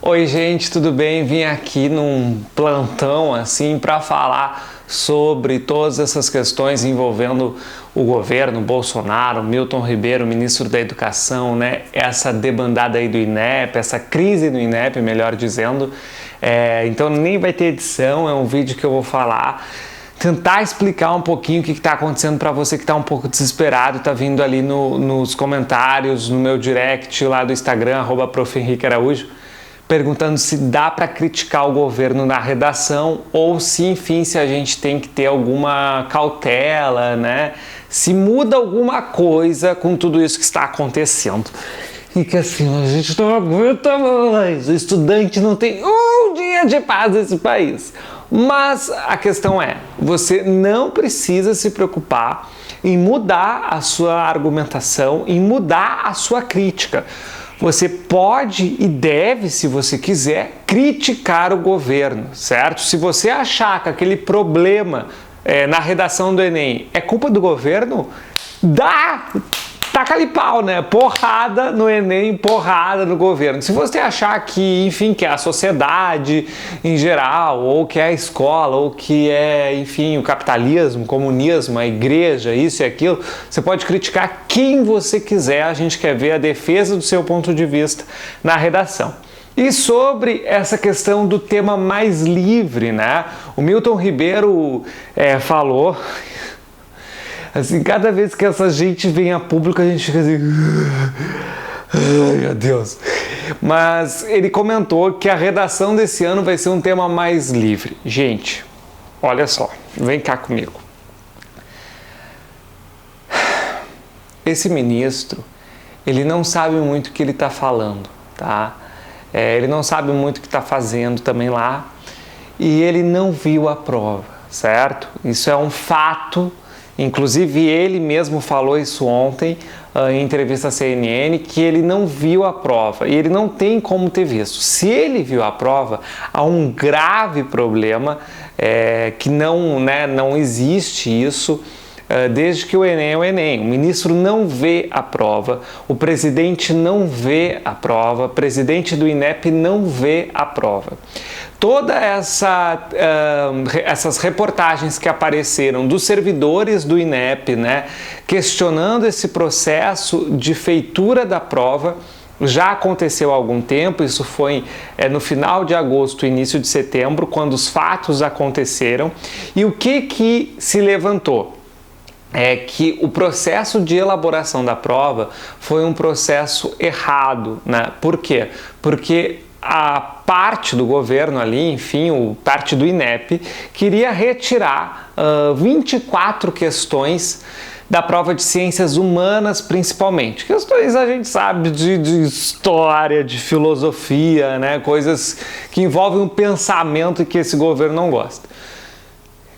Oi gente, tudo bem? Vim aqui num plantão assim para falar sobre todas essas questões envolvendo o governo, Bolsonaro, Milton Ribeiro, ministro da Educação, né? Essa debandada aí do INEP, essa crise do INEP, melhor dizendo. Então nem vai ter edição, é um vídeo que eu vou falar, tentar explicar um pouquinho o que está acontecendo para você que está um pouco desesperado, está vindo ali nos comentários, no meu direct lá do Instagram, @prof.henrique_araújo, perguntando se dá para criticar o governo na redação ou se, enfim, se a gente tem que ter alguma cautela, né? Se muda alguma coisa com tudo isso que está acontecendo. E que assim, a gente não aguenta mais, o estudante não tem um dia de paz nesse país. Mas a questão é, você não precisa se preocupar em mudar a sua argumentação, em mudar a sua crítica. Você pode e deve, se você quiser, criticar o governo, certo? Se você achar que aquele problema na redação do Enem é culpa do governo, taca-lhe pau, né? Porrada no Enem, porrada no governo. Se você achar que, enfim, que é a sociedade em geral, ou que é a escola, ou que é, enfim, o capitalismo, o comunismo, a igreja, isso e aquilo, você pode criticar quem você quiser. A gente quer ver a defesa do seu ponto de vista na redação. E sobre essa questão do tema mais livre, né? O Milton Ribeiro falou... Assim, cada vez que essa gente vem a público, a gente fica assim... Ai, meu Deus. Mas ele comentou que a redação desse ano vai ser um tema mais livre. Gente, olha só, vem cá comigo. Esse ministro, ele não sabe muito o que ele está falando, tá? Ele não sabe muito o que está fazendo também lá. E ele não viu a prova, certo? Isso é um fato. Inclusive, ele mesmo falou isso ontem em entrevista à CNN, que ele não viu a prova e ele não tem como ter visto. Se ele viu a prova, há um grave problema que não existe isso desde que o Enem é o Enem. O ministro não vê a prova, o presidente não vê a prova, o presidente do INEP não vê a prova. Todas essas reportagens que apareceram dos servidores do INEP, né, questionando esse processo de feitura da prova, já aconteceu há algum tempo. Isso foi no final de agosto, início de setembro, quando os fatos aconteceram. E o que se levantou? É que o processo de elaboração da prova foi um processo errado, né? Por quê? Porque a parte do governo ali, enfim, parte do INEP, queria retirar 24 questões da prova de ciências humanas, principalmente. Questões, a gente sabe, de história, de filosofia, né? Coisas que envolvem um pensamento que esse governo não gosta.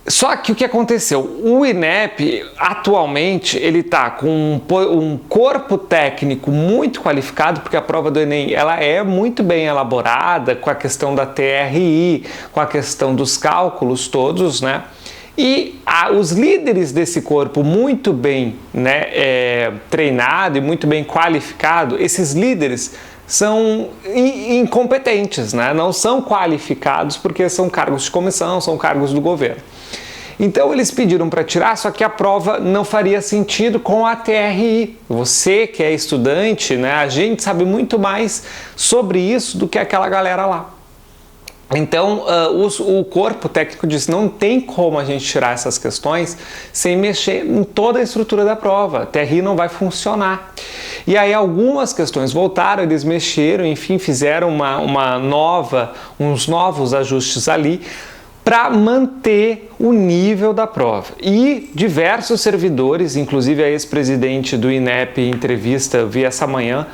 Só que o que aconteceu? O INEP, atualmente, ele está com um corpo técnico muito qualificado, porque a prova do Enem ela é muito bem elaborada, com a questão da TRI, com a questão dos cálculos todos, né? E os líderes desse corpo muito bem treinado e muito bem qualificado, esses líderes são incompetentes, né? Não são qualificados porque são cargos de comissão, são cargos do governo. Então eles pediram para tirar, só que a prova não faria sentido com a TRI. Você que é estudante, né? A gente sabe muito mais sobre isso do que aquela galera lá. Então o corpo técnico disse, não tem como a gente tirar essas questões sem mexer em toda a estrutura da prova. A TRI não vai funcionar. E aí algumas questões voltaram, eles mexeram, enfim, fizeram uns novos ajustes ali para manter o nível da prova. E diversos servidores, inclusive a ex-presidente do INEP, em entrevista, eu vi essa manhã,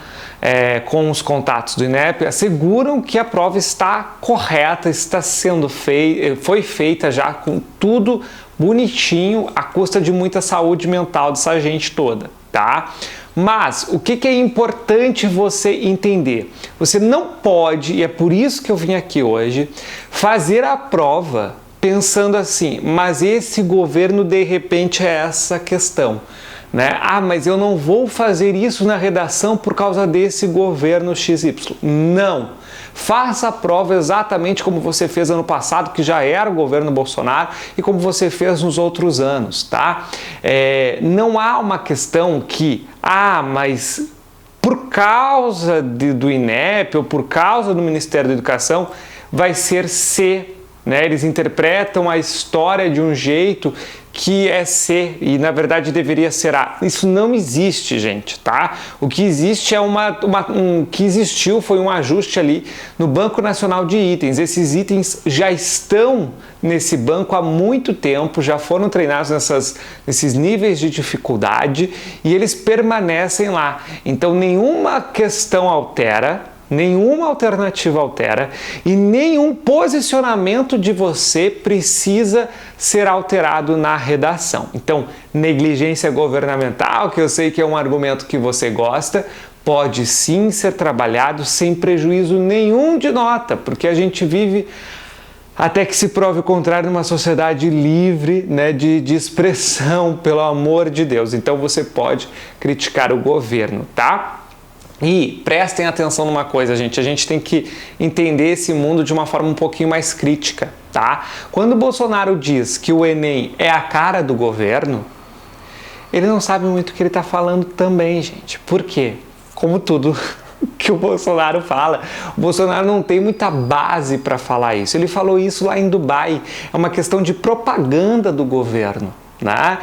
com os contatos do INEP, asseguram que a prova está correta, está sendo foi feita já com tudo bonitinho, à custa de muita saúde mental dessa gente toda, tá? Mas o que é importante você entender? Você não pode, e é por isso que eu vim aqui hoje, fazer a prova pensando assim, mas esse governo de repente é essa questão. né? Ah, mas eu não vou fazer isso na redação por causa desse governo XY. Não! Faça a prova exatamente como você fez ano passado, que já era o governo Bolsonaro, e como você fez nos outros anos, tá? Não há uma questão que, mas por causa do INEP ou por causa do Ministério da Educação vai ser C, né? Eles interpretam a história de um jeito que é C e na verdade deveria ser A. Isso não existe, gente, tá? O que existe é que existiu foi um ajuste ali no Banco Nacional de Itens. Esses itens já estão nesse banco há muito tempo, já foram treinados nesses níveis de dificuldade e eles permanecem lá. Então nenhuma questão altera, nenhuma alternativa altera e nenhum posicionamento de você precisa ser alterado na redação. Então, negligência governamental, que eu sei que é um argumento que você gosta, pode sim ser trabalhado sem prejuízo nenhum de nota, porque a gente vive, até que se prove o contrário, numa sociedade livre, né, de expressão, pelo amor de Deus. Então você pode criticar o governo, tá? E prestem atenção numa coisa, gente, a gente tem que entender esse mundo de uma forma um pouquinho mais crítica, tá? Quando o Bolsonaro diz que o Enem é a cara do governo, ele não sabe muito o que ele está falando também, gente. Por quê? Como tudo que o Bolsonaro fala, o Bolsonaro não tem muita base para falar isso. Ele falou isso lá em Dubai, é uma questão de propaganda do governo. Né?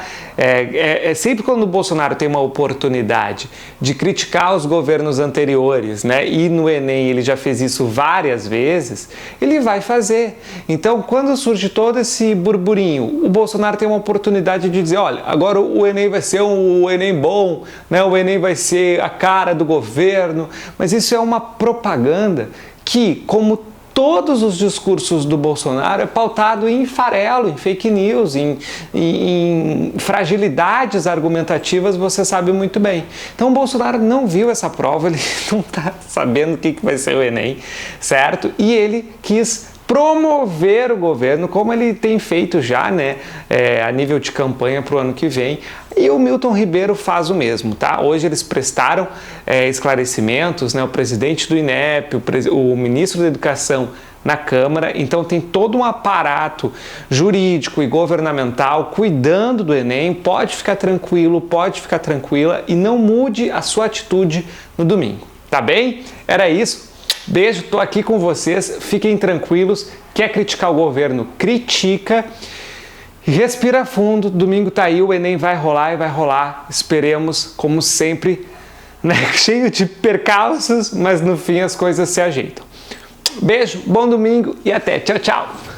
Sempre quando o Bolsonaro tem uma oportunidade de criticar os governos anteriores, né? E no Enem ele já fez isso várias vezes, ele vai fazer. Então, quando surge todo esse burburinho, o Bolsonaro tem uma oportunidade de dizer, olha, agora o Enem vai ser o Enem bom, né? O Enem vai ser a cara do governo, mas isso é uma propaganda que, como todos os discursos do Bolsonaro, é pautado em farelo, em fake news, em fragilidades argumentativas, você sabe muito bem. Então o Bolsonaro não viu essa prova, ele não está sabendo o que vai ser o Enem, certo? E ele quis promover o governo, como ele tem feito já, né, a nível de campanha para o ano que vem. E o Milton Ribeiro faz o mesmo, tá? Hoje eles prestaram esclarecimentos, né, o presidente do INEP, o ministro da Educação na Câmara, então tem todo um aparato jurídico e governamental cuidando do Enem. Pode ficar tranquilo, pode ficar tranquila e não mude a sua atitude no domingo, tá bem? Era isso. Beijo, tô aqui com vocês, fiquem tranquilos. Quer criticar o governo? Critica. Respira fundo, domingo tá aí, o Enem vai rolar e vai rolar. Esperemos, como sempre, né, cheio de percalços, mas no fim as coisas se ajeitam. Beijo, bom domingo e até. Tchau, tchau!